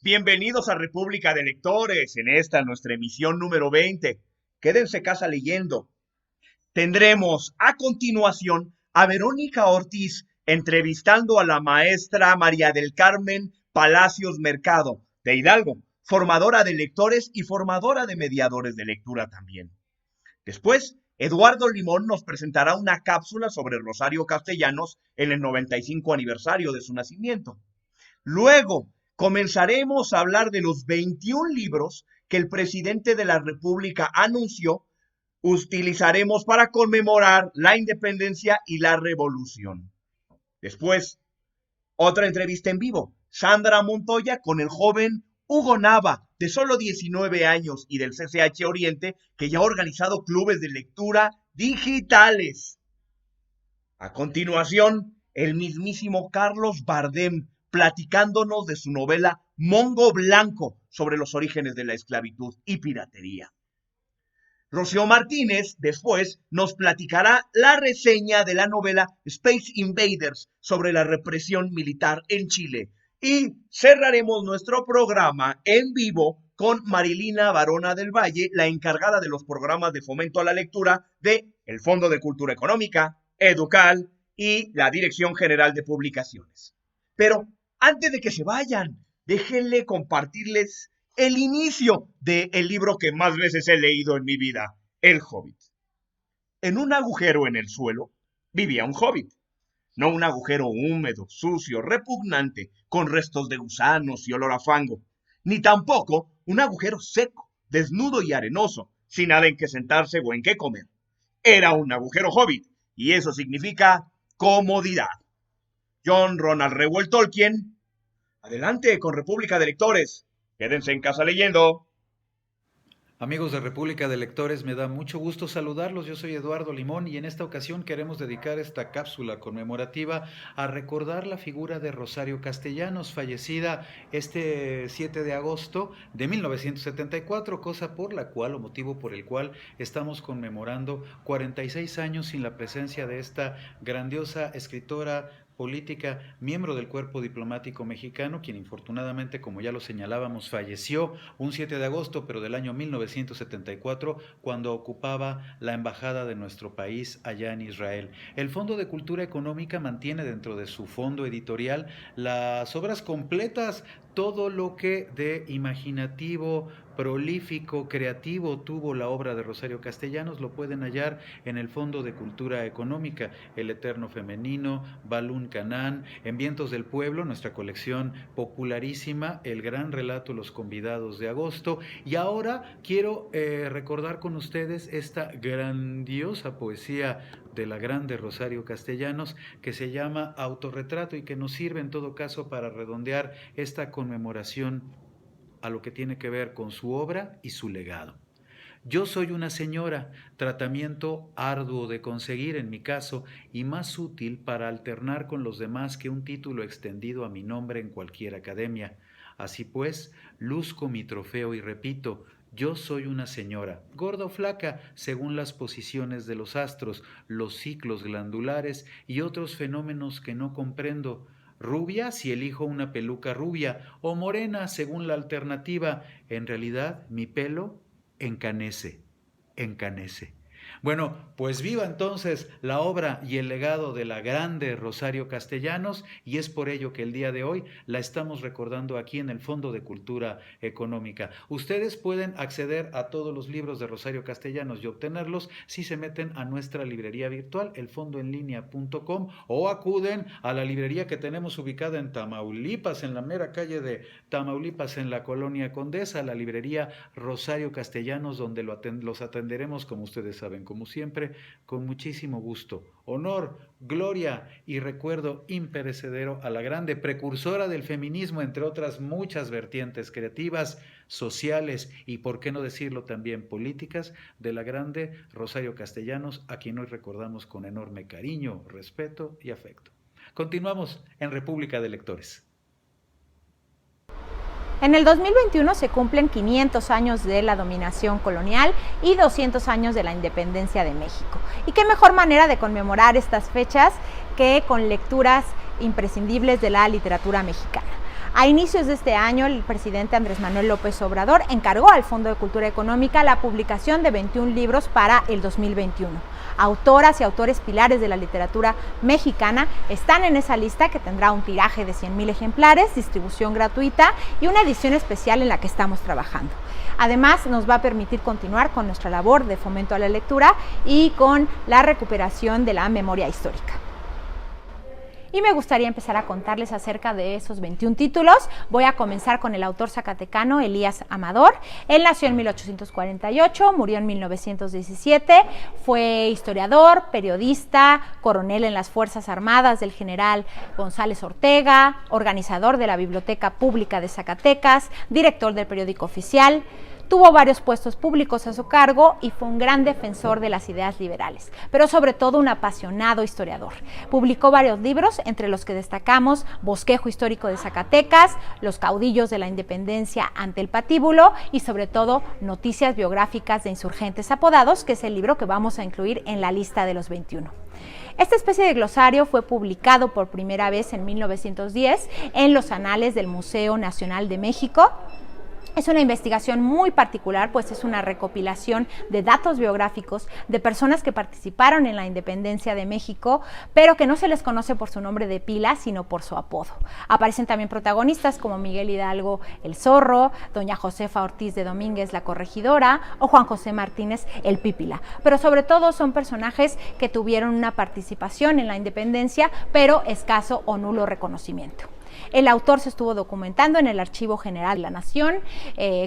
Bienvenidos a República de Lectores, en esta nuestra emisión número 20. Quédense casa leyendo. Tendremos a continuación a Verónica Ortiz entrevistando a la maestra María del Carmen Palacios Mercado, de Hidalgo, formadora de lectores y formadora de mediadores de lectura también. Después, Eduardo Limón nos presentará una cápsula sobre Rosario Castellanos en el 95 aniversario de su nacimiento. Luego, comenzaremos a hablar de los 21 libros que el presidente de la República anunció utilizaremos para conmemorar la independencia y la revolución. Después, otra entrevista en vivo, Sandra Montoya con el joven Hugo Nava, de solo 19 años y del CCH Oriente, que ya ha organizado clubes de lectura digitales. A continuación, el mismísimo Carlos Bardem, platicándonos de su novela Mongo Blanco sobre los orígenes de la esclavitud y piratería. Rocío Martínez después nos platicará la reseña de la novela Space Invaders sobre la represión militar en Chile. Y cerraremos nuestro programa en vivo con Marilina Barona del Valle, la encargada de los programas de fomento a la lectura de el Fondo de Cultura Económica, Educal y la Dirección General de Publicaciones. Pero antes de que se vayan, déjenle compartirles el inicio del libro que más veces he leído en mi vida, El Hobbit. En un agujero en el suelo vivía un hobbit. No un agujero húmedo, sucio, repugnante, con restos de gusanos y olor a fango, ni tampoco un agujero seco, desnudo y arenoso, sin nada en que sentarse o en qué comer. Era un agujero hobbit, y eso significa comodidad. John Ronald Reuel Tolkien. Adelante con República de Lectores. Quédense en casa leyendo. Amigos de República de Lectores, me da mucho gusto saludarlos. Yo soy Eduardo Limón y en esta ocasión queremos dedicar esta cápsula conmemorativa a recordar la figura de Rosario Castellanos, fallecida este 7 de agosto de 1974, cosa por la cual o motivo por el cual estamos conmemorando 46 años sin la presencia de esta grandiosa escritora política, miembro del cuerpo diplomático mexicano, quien infortunadamente, como ya lo señalábamos, falleció un 7 de agosto, pero del año 1974, cuando ocupaba la embajada de nuestro país allá en Israel. El Fondo de Cultura Económica mantiene dentro de su fondo editorial las obras completas, todo lo que de imaginativo, prolífico, creativo tuvo la obra de Rosario Castellanos, lo pueden hallar en el Fondo de Cultura Económica, El Eterno Femenino, Balún Canán, En Vientos del Pueblo, nuestra colección popularísima, El Gran Relato, Los Convidados de Agosto. Y ahora quiero recordar con ustedes esta grandiosa poesía de la grande Rosario Castellanos, que se llama Autorretrato y que nos sirve en todo caso para redondear esta conmemoración a lo que tiene que ver con su obra y su legado. Yo soy una señora, tratamiento arduo de conseguir en mi caso y más útil para alternar con los demás que un título extendido a mi nombre en cualquier academia. Así pues, luzco mi trofeo y repito, yo soy una señora, gorda o flaca, según las posiciones de los astros, los ciclos glandulares y otros fenómenos que no comprendo. Rubia si elijo una peluca rubia, o morena según la alternativa. En realidad, mi pelo encanece, encanece. Bueno, pues viva entonces la obra y el legado de la grande Rosario Castellanos, y es por ello que el día de hoy la estamos recordando aquí en el Fondo de Cultura Económica. Ustedes pueden acceder a todos los libros de Rosario Castellanos y obtenerlos si se meten a nuestra librería virtual, elfondoenlinea.com, o acuden a la librería que tenemos ubicada en Tamaulipas, en la mera calle de Tamaulipas, en la colonia Condesa, la librería Rosario Castellanos, donde los atenderemos, como ustedes saben, como siempre, con muchísimo gusto. Honor, gloria y recuerdo imperecedero a la grande precursora del feminismo, entre otras muchas vertientes creativas, sociales y, por qué no decirlo, también políticas, de la grande Rosario Castellanos, a quien hoy recordamos con enorme cariño, respeto y afecto. Continuamos en República de Lectores. En el 2021 se cumplen 500 años de la dominación colonial y 200 años de la independencia de México. Y qué mejor manera de conmemorar estas fechas que con lecturas imprescindibles de la literatura mexicana. A inicios de este año, el presidente Andrés Manuel López Obrador encargó al Fondo de Cultura Económica la publicación de 21 libros para el 2021. Autoras y autores pilares de la literatura mexicana están en esa lista, que tendrá un tiraje de 100,000 ejemplares, distribución gratuita y una edición especial en la que estamos trabajando. Además, nos va a permitir continuar con nuestra labor de fomento a la lectura y con la recuperación de la memoria histórica. Y me gustaría empezar a contarles acerca de esos 21 títulos. Voy a comenzar con el autor zacatecano Elías Amador. Él nació en 1848, murió en 1917, fue historiador, periodista, coronel en las Fuerzas Armadas del general González Ortega, organizador de la Biblioteca Pública de Zacatecas, director del periódico Oficial. Tuvo varios puestos públicos a su cargo y fue un gran defensor de las ideas liberales, pero sobre todo un apasionado historiador. Publicó varios libros, entre los que destacamos Bosquejo Histórico de Zacatecas, Los caudillos de la independencia ante el patíbulo y sobre todo Noticias biográficas de insurgentes apodados, que es el libro que vamos a incluir en la lista de los 21. Esta especie de glosario fue publicado por primera vez en 1910 en los anales del Museo Nacional de México. Es una investigación muy particular, pues es una recopilación de datos biográficos de personas que participaron en la independencia de México, pero que no se les conoce por su nombre de pila, sino por su apodo. Aparecen también protagonistas como Miguel Hidalgo el Zorro, doña Josefa Ortiz de Domínguez la Corregidora o Juan José Martínez el Pípila. Pero sobre todo son personajes que tuvieron una participación en la independencia, pero escaso o nulo reconocimiento. El autor se estuvo documentando en el Archivo General de la Nación,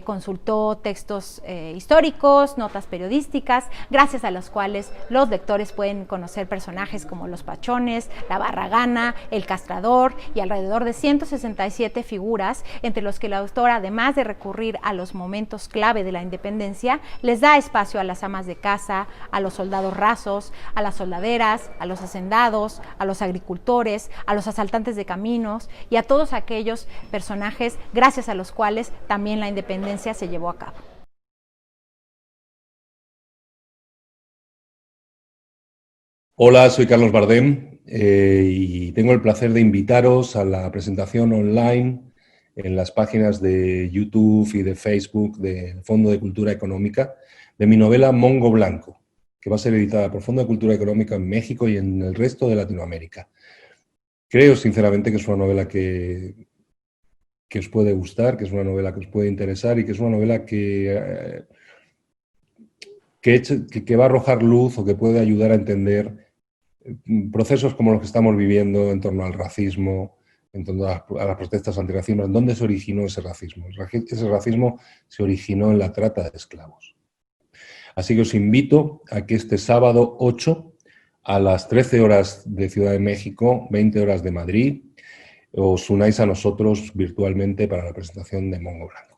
consultó textos históricos, notas periodísticas, gracias a los cuales los lectores pueden conocer personajes como los Pachones, la Barragana, el Castrador y alrededor de 167 figuras, entre los que el autor, además de recurrir a los momentos clave de la independencia, les da espacio a las amas de casa, a los soldados rasos, a las soldaderas, a los hacendados, a los agricultores, a los asaltantes de caminos y a todos aquellos personajes gracias a los cuales también la independencia se llevó a cabo. Hola, soy Carlos Bardem y tengo el placer de invitaros a la presentación online en las páginas de YouTube y de Facebook del Fondo de Cultura Económica de mi novela Mongo Blanco, que va a ser editada por Fondo de Cultura Económica en México y en el resto de Latinoamérica. Creo sinceramente que es una novela que os puede gustar, que es una novela que os puede interesar y que es una novela que va a arrojar luz o que puede ayudar a entender procesos como los que estamos viviendo en torno al racismo, en torno a las protestas antirracismo. ¿En dónde se originó ese racismo? Ese racismo se originó en la trata de esclavos. Así que os invito a que este sábado 8 a las 13 horas de Ciudad de México, 20 horas de Madrid, os unáis a nosotros virtualmente para la presentación de Mongo Blanco.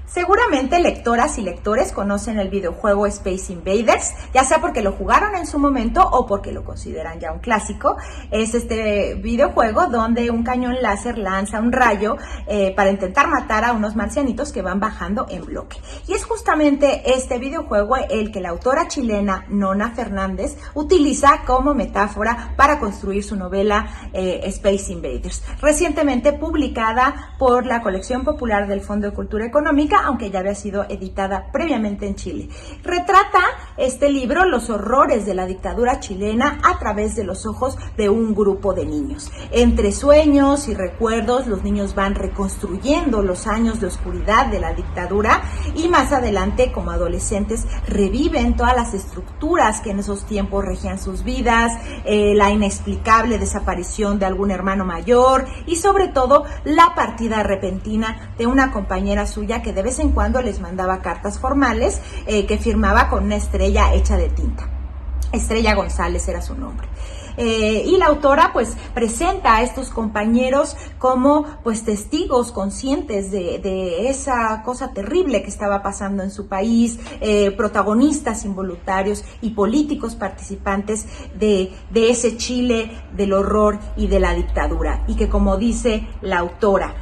Seguramente lectoras y lectores conocen el videojuego Space Invaders, ya sea porque lo jugaron en su momento o porque lo consideran ya un clásico. Es este videojuego donde un cañón láser lanza un rayo para intentar matar a unos marcianitos que van bajando en bloque. Y es justamente este videojuego el que la autora chilena Nona Fernández utiliza como metáfora para construir su novela Space Invaders, recientemente publicada por la colección popular del Fondo de Cultura Económica, aunque ya había sido editada previamente en Chile. Retrata este libro los horrores de la dictadura chilena a través de los ojos de un grupo de niños. Entre sueños y recuerdos, los niños van reconstruyendo los años de oscuridad de la dictadura y más adelante, como adolescentes, reviven todas las estructuras que en esos tiempos regían sus vidas, la inexplicable desaparición de algún hermano mayor y sobre todo la partida repentina de una compañera suya que de vez en cuando les mandaba cartas formales que firmaba con una estrella hecha de tinta. Estrella González era su nombre. Y la autora pues presenta a estos compañeros como pues testigos conscientes de esa cosa terrible que estaba pasando en su país, protagonistas involuntarios y políticos participantes de ese Chile del horror y de la dictadura, y que, como dice la autora,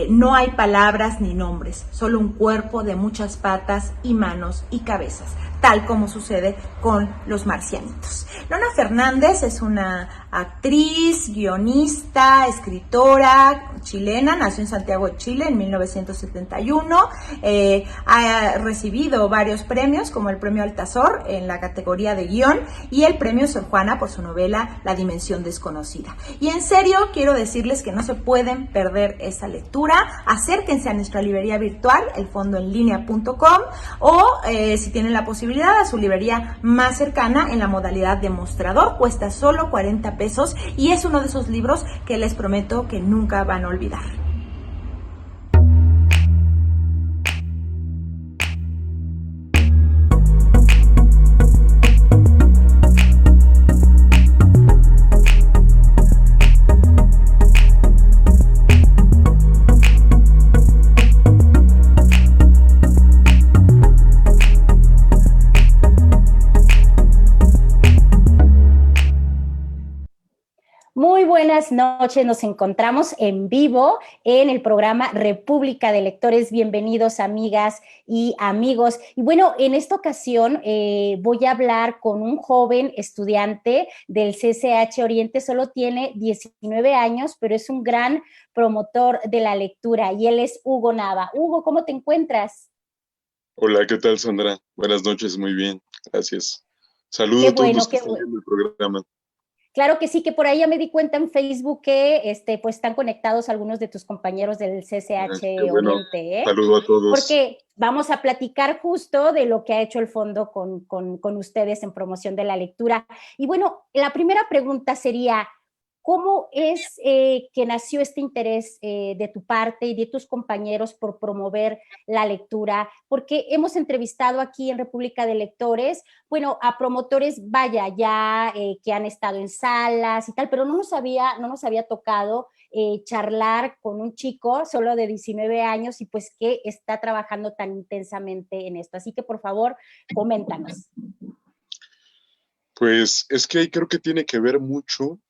no hay palabras ni nombres, solo un cuerpo de muchas patas y manos y cabezas, tal como sucede con los marcianitos. Nona Fernández es una actriz, guionista, escritora chilena, nació en Santiago de Chile en 1971, ha recibido varios premios como el premio Altazor en la categoría de guión y el premio Sor Juana por su novela La Dimensión Desconocida. Y en serio quiero decirles que no se pueden perder esa lectura. Acérquense a nuestra librería virtual, elfondoenlinea.com, o si tienen la posibilidad, a su librería más cercana en la modalidad de mostrador. Cuesta solo 40 pesos y es uno de esos libros que les prometo que nunca van a olvidar. Muy buenas noches, nos encontramos en vivo en el programa República de Lectores. Bienvenidos, amigas y amigos. Y bueno, en esta ocasión voy a hablar con un joven estudiante del CCH Oriente. Solo tiene 19 años, pero es un gran promotor de la lectura y él es Hugo Nava. Hugo, ¿cómo te encuentras? Hola, ¿qué tal, Sandra? Buenas noches, muy bien, gracias. Saludo a todos los que están viendo el programa. Claro que sí, que por ahí ya me di cuenta en Facebook que pues están conectados algunos de tus compañeros del CCH bueno, Oriente, ¿eh? Saludo a todos. Porque vamos a platicar justo de lo que ha hecho el fondo con ustedes en promoción de la lectura. Y bueno, la primera pregunta sería, ¿cómo es que nació este interés de tu parte y de tus compañeros por promover la lectura? Porque hemos entrevistado aquí en República de Lectores, bueno, a promotores, vaya, ya que han estado en salas y tal, pero no nos había tocado charlar con un chico solo de 19 años y pues que está trabajando tan intensamente en esto. Así que, por favor, coméntanos. Pues es que ahí creo que tiene que ver mucho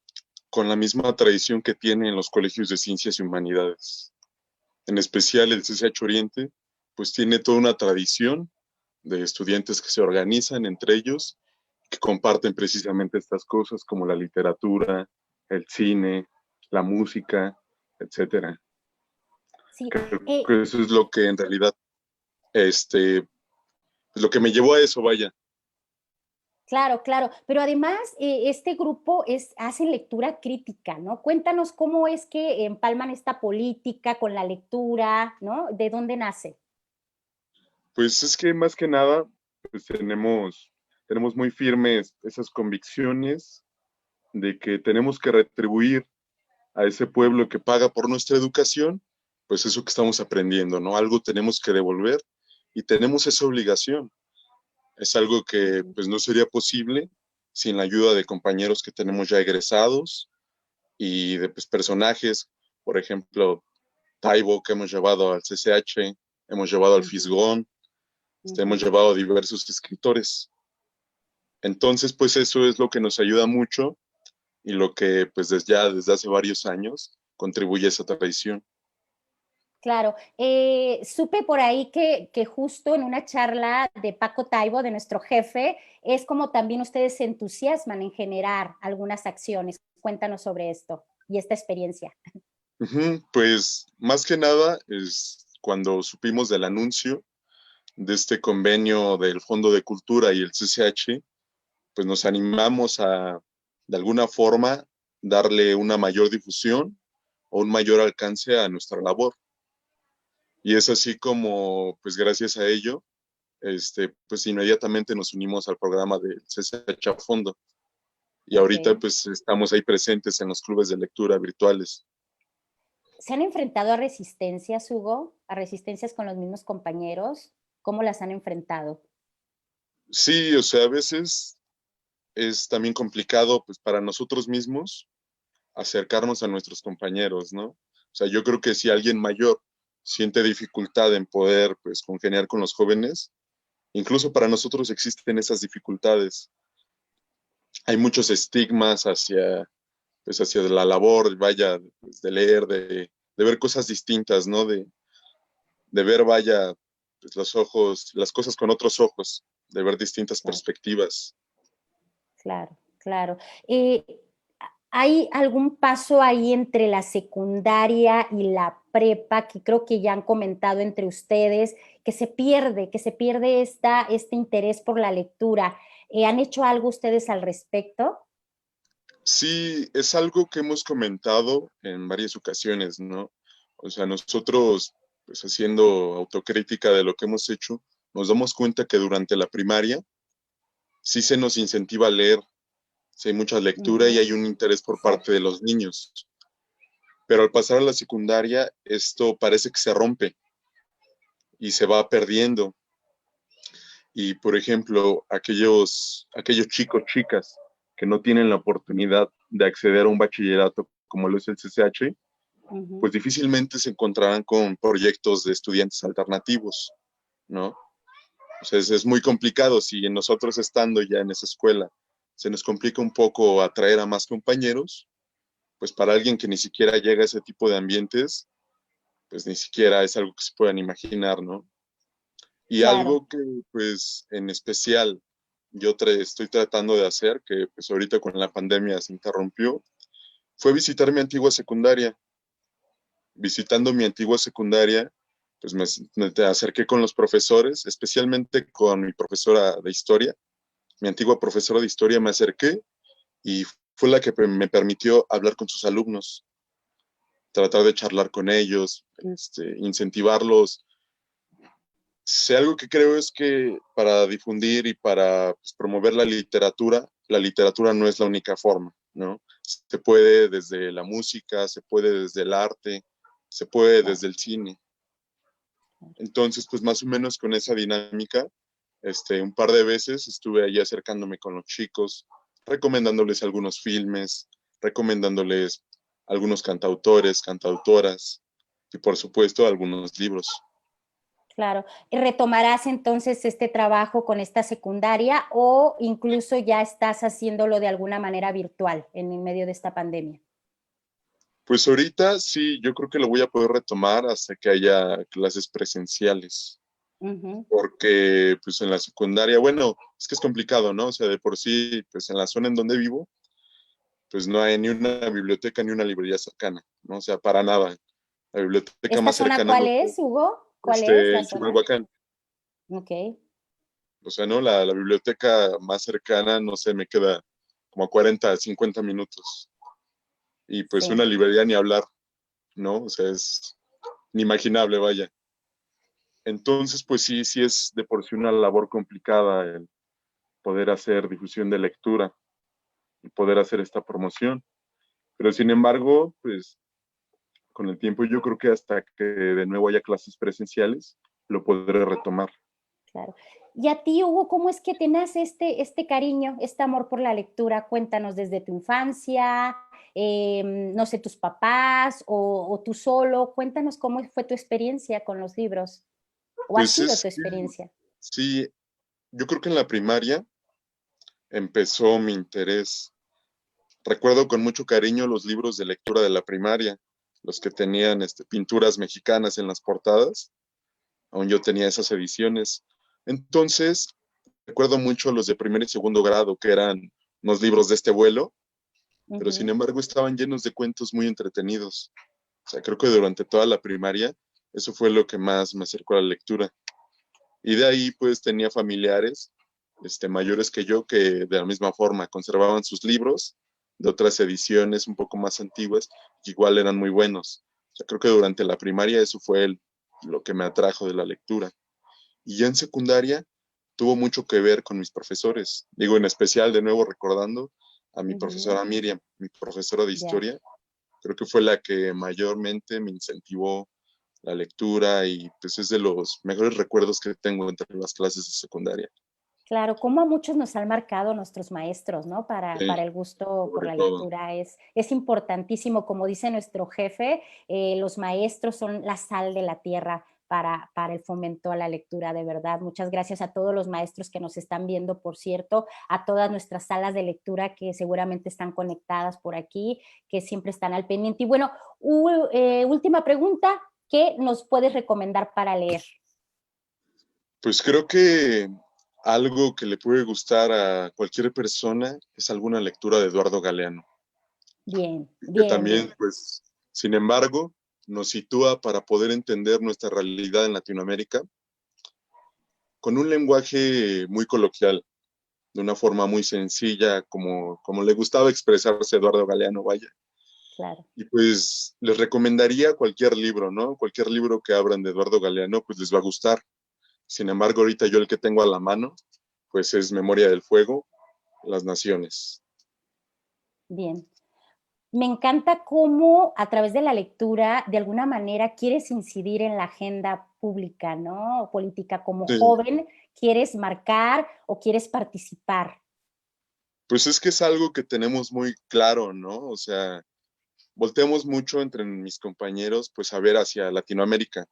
con la misma tradición que tienen los colegios de ciencias y humanidades. En especial el CCH Oriente, pues tiene toda una tradición de estudiantes que se organizan entre ellos, que comparten precisamente estas cosas como la literatura, el cine, la música, etcétera. Sí, Creo que eso es lo que en realidad, lo que me llevó a eso, vaya. Claro, claro, pero además este grupo hace lectura crítica, ¿no? Cuéntanos cómo es que empalman esta política con la lectura, ¿no? ¿De dónde nace? Pues es que más que nada, pues tenemos muy firmes esas convicciones de que tenemos que retribuir a ese pueblo que paga por nuestra educación, pues eso que estamos aprendiendo, ¿no? Algo tenemos que devolver y tenemos esa obligación. Es algo que pues no sería posible sin la ayuda de compañeros que tenemos ya egresados y de pues, personajes, por ejemplo, Taibo, que hemos llevado al CCH, hemos llevado al Fisgón, hemos llevado a diversos escritores. Entonces, pues eso es lo que nos ayuda mucho y lo que pues desde hace varios años contribuye a esa tradición. Claro, supe por ahí que justo en una charla de Paco Taibo, de nuestro jefe, es como también ustedes se entusiasman en generar algunas acciones. Cuéntanos sobre esto y esta experiencia. Pues más que nada es cuando supimos del anuncio de este convenio del Fondo de Cultura y el CCH, pues nos animamos a, de alguna forma, darle una mayor difusión o un mayor alcance a nuestra labor. Y es así como, pues gracias a ello, pues inmediatamente nos unimos al programa del CCH a fondo. Y ahorita pues estamos ahí presentes en los clubes de lectura virtuales. ¿Se han enfrentado a resistencias, Hugo? ¿A resistencias con los mismos compañeros? ¿Cómo las han enfrentado? Sí, o sea, a veces es también complicado pues para nosotros mismos acercarnos a nuestros compañeros, ¿no? O sea, yo creo que si alguien mayor siente dificultad en poder pues congeniar con los jóvenes, incluso para nosotros existen esas dificultades. Hay muchos estigmas hacia la labor, vaya, pues, de leer, de ver cosas distintas, ¿no? De ver, vaya, pues, los ojos, las cosas con otros ojos, de ver distintas Claro. perspectivas. Claro, claro. ¿Hay algún paso ahí entre la secundaria y la prepa que creo que ya han comentado entre ustedes, que se pierde este interés por la lectura? ¿Han hecho algo ustedes al respecto? Sí, es algo que hemos comentado en varias ocasiones, ¿no? O sea, nosotros, pues haciendo autocrítica de lo que hemos hecho, nos damos cuenta que durante la primaria sí se nos incentiva a leer, sí hay mucha lectura y Ujú, hay un interés por parte exacto, de los niños. Pero al pasar a la secundaria, esto parece que se rompe y se va perdiendo. Y, por ejemplo, aquellos chicos, chicas que no tienen la oportunidad de acceder a un bachillerato como lo es el CCH, ujú, pues difícilmente se encontrarán con proyectos de estudiantes alternativos, ¿no? O sea, es muy complicado si nosotros estando ya en esa escuela se nos complica un poco atraer a más compañeros, pues para alguien que ni siquiera llega a ese tipo de ambientes, pues ni siquiera es algo que se puedan imaginar, ¿no? Y claro. algo que, pues, en especial yo estoy tratando de hacer, que pues ahorita con la pandemia se interrumpió, fue visitar mi antigua secundaria. Visitando mi antigua secundaria, pues me acerqué con los profesores, especialmente con mi profesora de historia. Mi antigua profesora de historia me acerqué y fue la que me permitió hablar con sus alumnos, tratar de charlar con ellos, incentivarlos. Si algo que creo es que para difundir y para pues, promover la literatura no es la única forma, ¿no? Se puede desde la música, se puede desde el arte, se puede Claro. desde el cine. Entonces, pues más o menos con esa dinámica, un par de veces estuve ahí acercándome con los chicos, recomendándoles algunos filmes, recomendándoles algunos cantautores, cantautoras y por supuesto algunos libros. Claro. ¿Retomarás entonces este trabajo con esta secundaria o incluso ya estás haciéndolo de alguna manera virtual en el medio de esta pandemia? Pues ahorita sí, yo creo que lo voy a poder retomar hasta que haya clases presenciales, Ujú. porque pues en la secundaria, bueno, es que es complicado, ¿no? O sea, de por sí, pues en la zona en donde vivo, pues no hay ni una biblioteca ni una librería cercana, ¿no? O sea, para nada. La biblioteca ¿Esta más zona cercana cuál no, es, Hugo? ¿Cuál es la en zona? Chimalhuacán. Ok, O sea, ¿no? La biblioteca más cercana, no sé, me queda como a 40, 50 minutos. Y pues sí. una librería ni hablar, ¿no? O sea, es inimaginable, vaya. Entonces, pues sí, sí es de por sí una labor complicada el poder hacer difusión de lectura y poder hacer esta promoción. Pero sin embargo, pues con el tiempo yo creo que hasta que de nuevo haya clases presenciales, lo podré retomar. Claro. Y a ti, Hugo, ¿cómo es que te nace este cariño, este amor por la lectura? Cuéntanos desde tu infancia, no sé, tus papás o tú solo. Cuéntanos cómo fue tu experiencia con los libros o ha Pues sido es tu que experiencia. sí, yo creo que en la primaria empezó mi interés. Recuerdo con mucho cariño los libros de lectura de la primaria, los que tenían pinturas mexicanas en las portadas. Aún yo tenía esas ediciones. Entonces, recuerdo mucho los de primer y segundo grado, que eran unos libros de este vuelo, pero sin Ujú, embargo estaban llenos de cuentos muy entretenidos. O sea, creo que durante toda la primaria eso fue lo que más me acercó a la lectura. Y de ahí pues tenía familiares mayores que yo que de la misma forma conservaban sus libros de otras ediciones un poco más antiguas, que igual eran muy buenos. O sea, creo que durante la primaria eso fue lo que me atrajo de la lectura. Y ya en secundaria tuvo mucho que ver con mis profesores. Digo, en especial, de nuevo recordando a mi ujú, profesora Miriam, mi profesora de ya. historia, creo que fue la que mayormente me incentivó la lectura y pues es de los mejores recuerdos que tengo entre las clases de secundaria. Claro, como a muchos nos han marcado nuestros maestros, ¿no? Sí, Para el gusto por sobre la todo. lectura. Es importantísimo, como dice nuestro jefe, los maestros son la sal de la tierra para el fomento a la lectura, de verdad. Muchas gracias a todos los maestros que nos están viendo, por cierto, a todas nuestras salas de lectura que seguramente están conectadas por aquí, que siempre están al pendiente. Y bueno, última pregunta, ¿qué nos puedes recomendar para leer? Pues creo que algo que le puede gustar a cualquier persona es alguna lectura de Eduardo Galeano. Bien, Que bien. también, Bien. pues, sin embargo, nos sitúa para poder entender nuestra realidad en Latinoamérica con un lenguaje muy coloquial, de una forma muy sencilla, como le gustaba expresarse Eduardo Galeano, vaya. Claro. Y pues les recomendaría cualquier libro, ¿no? Cualquier libro que abran de Eduardo Galeano, pues les va a gustar. Sin embargo, ahorita yo el que tengo a la mano, pues es Memoria del Fuego, Las Naciones. Bien. Me encanta cómo a través de la lectura, de alguna manera, quieres incidir en la agenda pública, ¿no? O política. Como Sí. joven, quieres marcar o quieres participar. Pues es que es algo que tenemos muy claro, ¿no? O sea, volteamos mucho entre mis compañeros, pues a ver hacia Latinoamérica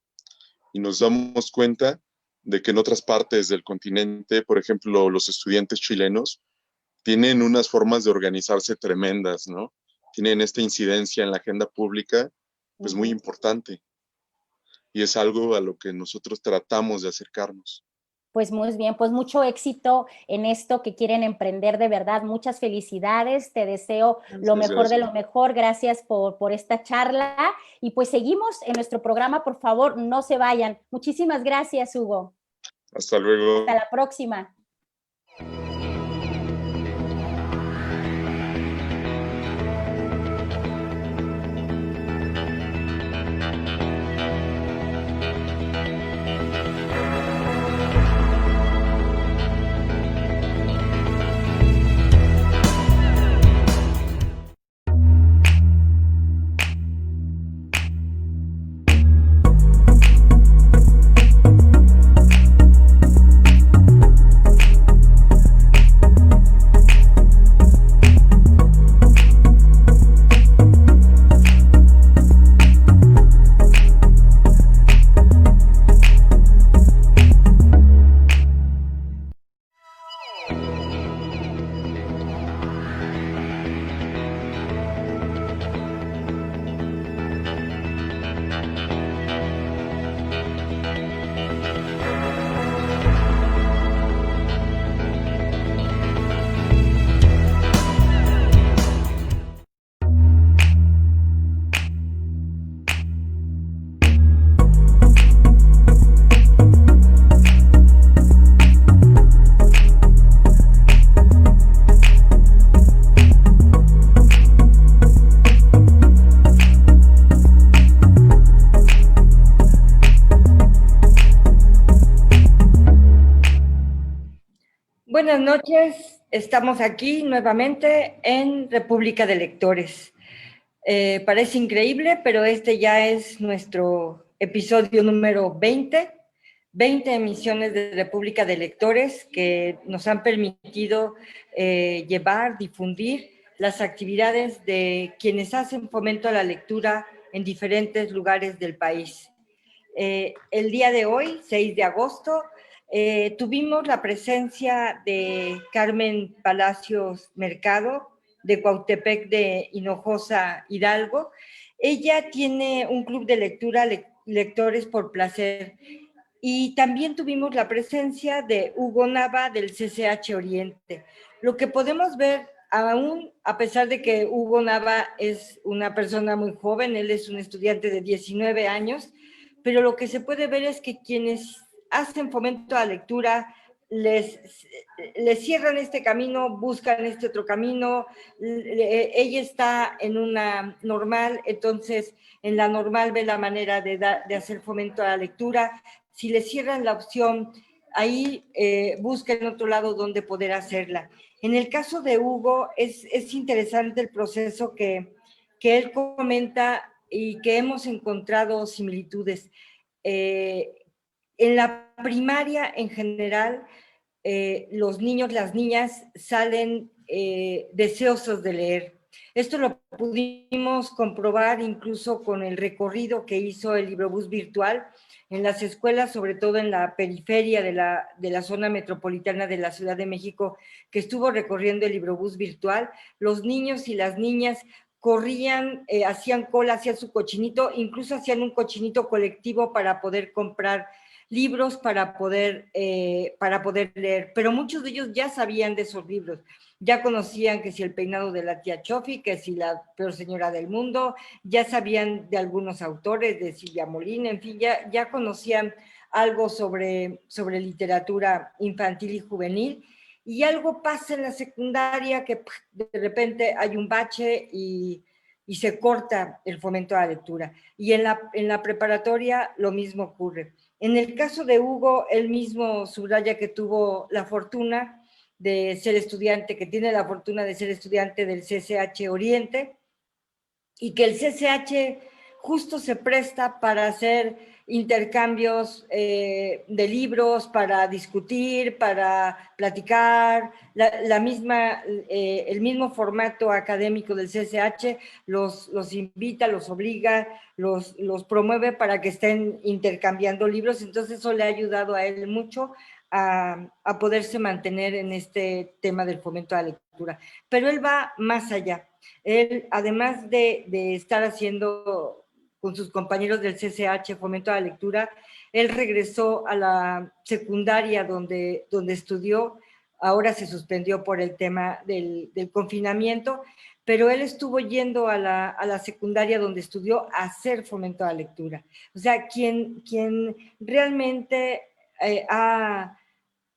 y nos damos cuenta de que en otras partes del continente, por ejemplo, los estudiantes chilenos tienen unas formas de organizarse tremendas, ¿no? Tienen esta incidencia en la agenda pública, pues muy importante. Y es algo a lo que nosotros tratamos de acercarnos. Pues muy bien, pues mucho éxito en esto que quieren emprender, de verdad. Muchas felicidades, te deseo lo mejor de lo mejor. Gracias por esta charla. Y pues seguimos en nuestro programa, por favor, no se vayan. Muchísimas gracias, Hugo. Hasta luego. Hasta la próxima. Buenas noches, estamos aquí nuevamente en República de Lectores. Parece increíble, pero este ya es nuestro episodio número 20 emisiones de República de Lectores que nos han permitido difundir las actividades de quienes hacen fomento a la lectura en diferentes lugares del país. El día de hoy, 6 de agosto, tuvimos la presencia de Carmen Palacios Mercado, de Cuautepec de Hinojosa, Hidalgo. Ella tiene un club de lectura, Lectores por Placer. Y también tuvimos la presencia de Hugo Nava del CCH Oriente. Lo que podemos ver, aún a pesar de que Hugo Nava es una persona muy joven, él es un estudiante de 19 años, pero lo que se puede ver es que quienes hacen fomento a la lectura les cierran este camino, buscan este otro camino. Ella está en una normal, entonces en la normal ve la manera de hacer fomento a la lectura. Si le cierran la opción, ahí busca en otro lado donde poder hacerla. En el caso de Hugo, es interesante el proceso que él comenta y que hemos encontrado similitudes. En la primaria, en general, los niños, las niñas salen deseosos de leer. Esto lo pudimos comprobar incluso con el recorrido que hizo el Librobús virtual, en las escuelas, sobre todo en la periferia de la zona metropolitana de la Ciudad de México, que estuvo recorriendo el librobús virtual, los niños y las niñas corrían, hacían cola, hacían su cochinito, incluso hacían un cochinito colectivo para poder comprar libros, para poder leer, pero muchos de ellos ya sabían de esos libros, ya conocían que si el peinado de la tía Chofi, que si la peor señora del mundo, ya sabían de algunos autores, de Silvia Molina, en fin, ya conocían algo sobre literatura infantil y juvenil, y algo pasa en la secundaria que de repente hay un bache y se corta el fomento a la lectura. Y en la preparatoria lo mismo ocurre. En el caso de Hugo, él mismo subraya que tuvo la fortuna de ser estudiante, que tiene la fortuna de ser estudiante del CCH Oriente, y que el CCH justo se presta para hacer intercambios de libros, para discutir, para platicar, el mismo formato académico del CCH los invita, los obliga, los promueve para que estén intercambiando libros, entonces eso le ha ayudado a él mucho a poderse mantener en este tema del fomento a la lectura. Pero él va más allá. Él, además de estar haciendo con sus compañeros del CCH fomento a la lectura, él regresó a la secundaria donde estudió, ahora se suspendió por el tema del confinamiento, pero él estuvo yendo a la secundaria donde estudió a hacer fomento a la lectura. O sea, quien realmente ha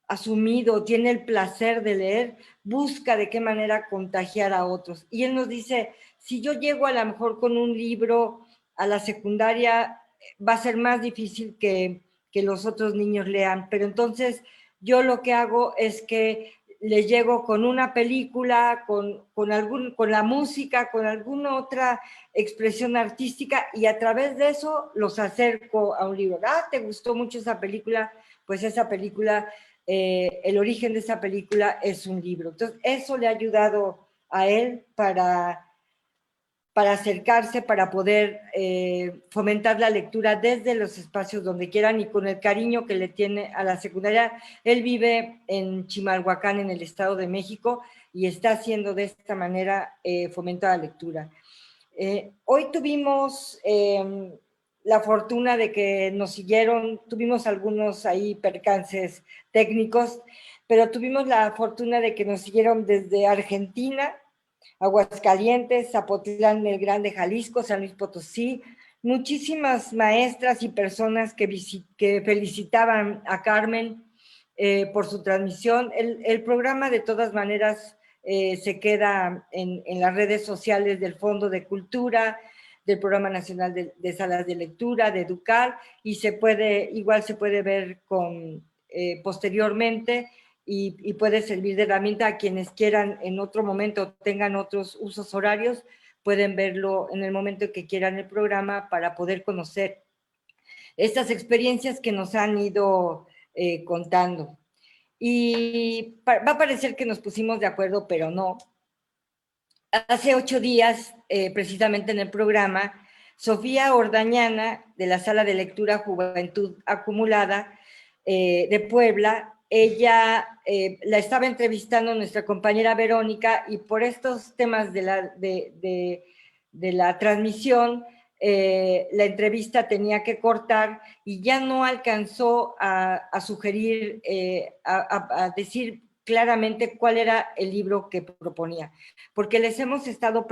asumido, tiene el placer de leer, busca de qué manera contagiar a otros. Y él nos dice, si yo llego a lo mejor con un libro a la secundaria, va a ser más difícil que los otros niños lean, pero entonces yo lo que hago es que les llego con una película, con la música, con alguna otra expresión artística, y a través de eso los acerco a un libro. Ah, ¿te gustó mucho esa película? Pues esa película, el origen de esa película es un libro. Entonces, eso le ha ayudado a él para acercarse, para poder fomentar la lectura desde los espacios donde quieran y con el cariño que le tiene a la secundaria. Él vive en Chimalhuacán, en el Estado de México, y está haciendo de esta manera fomento a la lectura. Hoy tuvimos la fortuna de que nos siguieron, tuvimos algunos ahí percances técnicos, pero tuvimos la fortuna de que nos siguieron desde Argentina, Aguascalientes, Zapotlán el Grande, Jalisco, San Luis Potosí, muchísimas maestras y personas que felicitaban a Carmen por su transmisión. El programa de todas maneras se queda en las redes sociales del Fondo de Cultura, del Programa Nacional de Salas de Lectura, de Educar, y igual se puede ver posteriormente, y puede servir de herramienta a quienes quieran en otro momento, tengan otros usos horarios, pueden verlo en el momento que quieran el programa para poder conocer estas experiencias que nos han ido contando. Y va a parecer que nos pusimos de acuerdo, pero no. Hace 8 días, precisamente en el programa, Sofía Ordañana, de la Sala de Lectura Juventud Acumulada de Puebla, ella la estaba entrevistando nuestra compañera Verónica, y por estos temas de la transmisión, la entrevista tenía que cortar y ya no alcanzó a sugerir, a decir claramente cuál era el libro que proponía, porque les hemos estado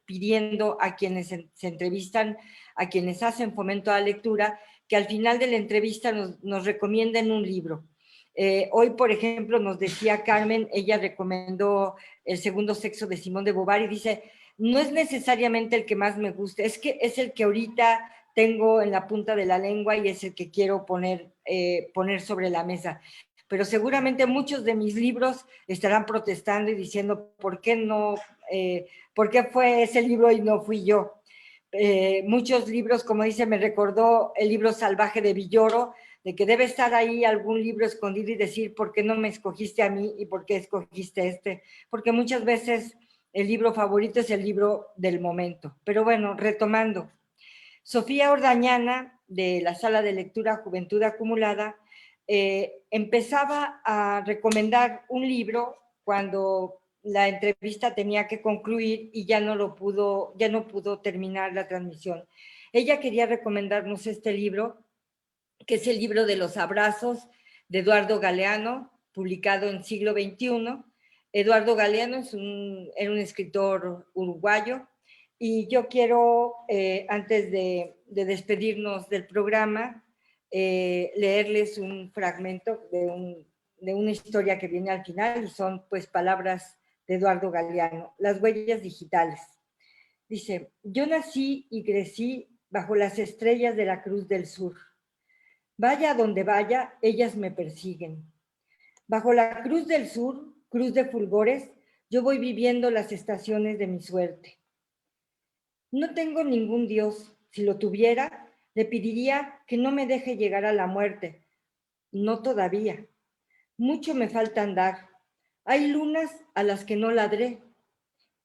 pidiendo a quienes se entrevistan, a quienes hacen fomento a la lectura, que al final de la entrevista nos recomienden un libro. Hoy, por ejemplo, nos decía Carmen, ella recomendó El segundo sexo de Simone de Beauvoir, y dice, no es necesariamente el que más me guste, es que es el que ahorita tengo en la punta de la lengua y es el que quiero poner sobre la mesa. Pero seguramente muchos de mis libros estarán protestando y diciendo, ¿por qué fue ese libro y no fui yo? Muchos libros, como dice, me recordó el libro Salvaje de Villoro, de que debe estar ahí algún libro escondido y decir, ¿por qué no me escogiste a mí y por qué escogiste este? Porque muchas veces el libro favorito es el libro del momento. Pero bueno, retomando. Sofía Ordañana de la Sala de Lectura Juventud Acumulada, empezaba a recomendar un libro cuando la entrevista tenía que concluir y ya no pudo terminar la transmisión. Ella quería recomendarnos este libro, que es el libro de los abrazos de Eduardo Galeano, publicado en Siglo XXI. Eduardo Galeano era un escritor uruguayo, y yo quiero, antes de despedirnos del programa, leerles un fragmento de una historia que viene al final, y son pues palabras de Eduardo Galeano, Las huellas digitales. Dice: yo nací y crecí bajo las estrellas de la Cruz del Sur. Vaya a donde vaya, ellas me persiguen. Bajo la Cruz del Sur, cruz de fulgores, yo voy viviendo las estaciones de mi suerte. No tengo ningún Dios. Si lo tuviera, le pediría que no me deje llegar a la muerte. No todavía. Mucho me falta andar. Hay lunas a las que no ladré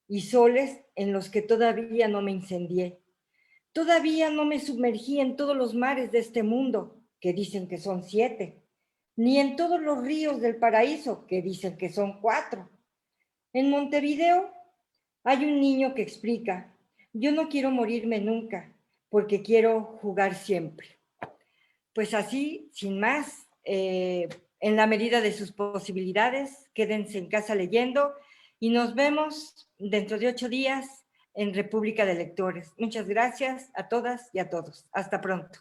y soles en los que todavía no me incendié. Todavía no me sumergí en todos los mares de este mundo, que dicen que son 7, ni en todos los ríos del paraíso, que dicen que son 4. En Montevideo hay un niño que explica: yo no quiero morirme nunca, porque quiero jugar siempre. Pues así, sin más, en la medida de sus posibilidades, quédense en casa leyendo, y nos vemos dentro de 8 días en República de Lectores. Muchas gracias a todas y a todos. Hasta pronto.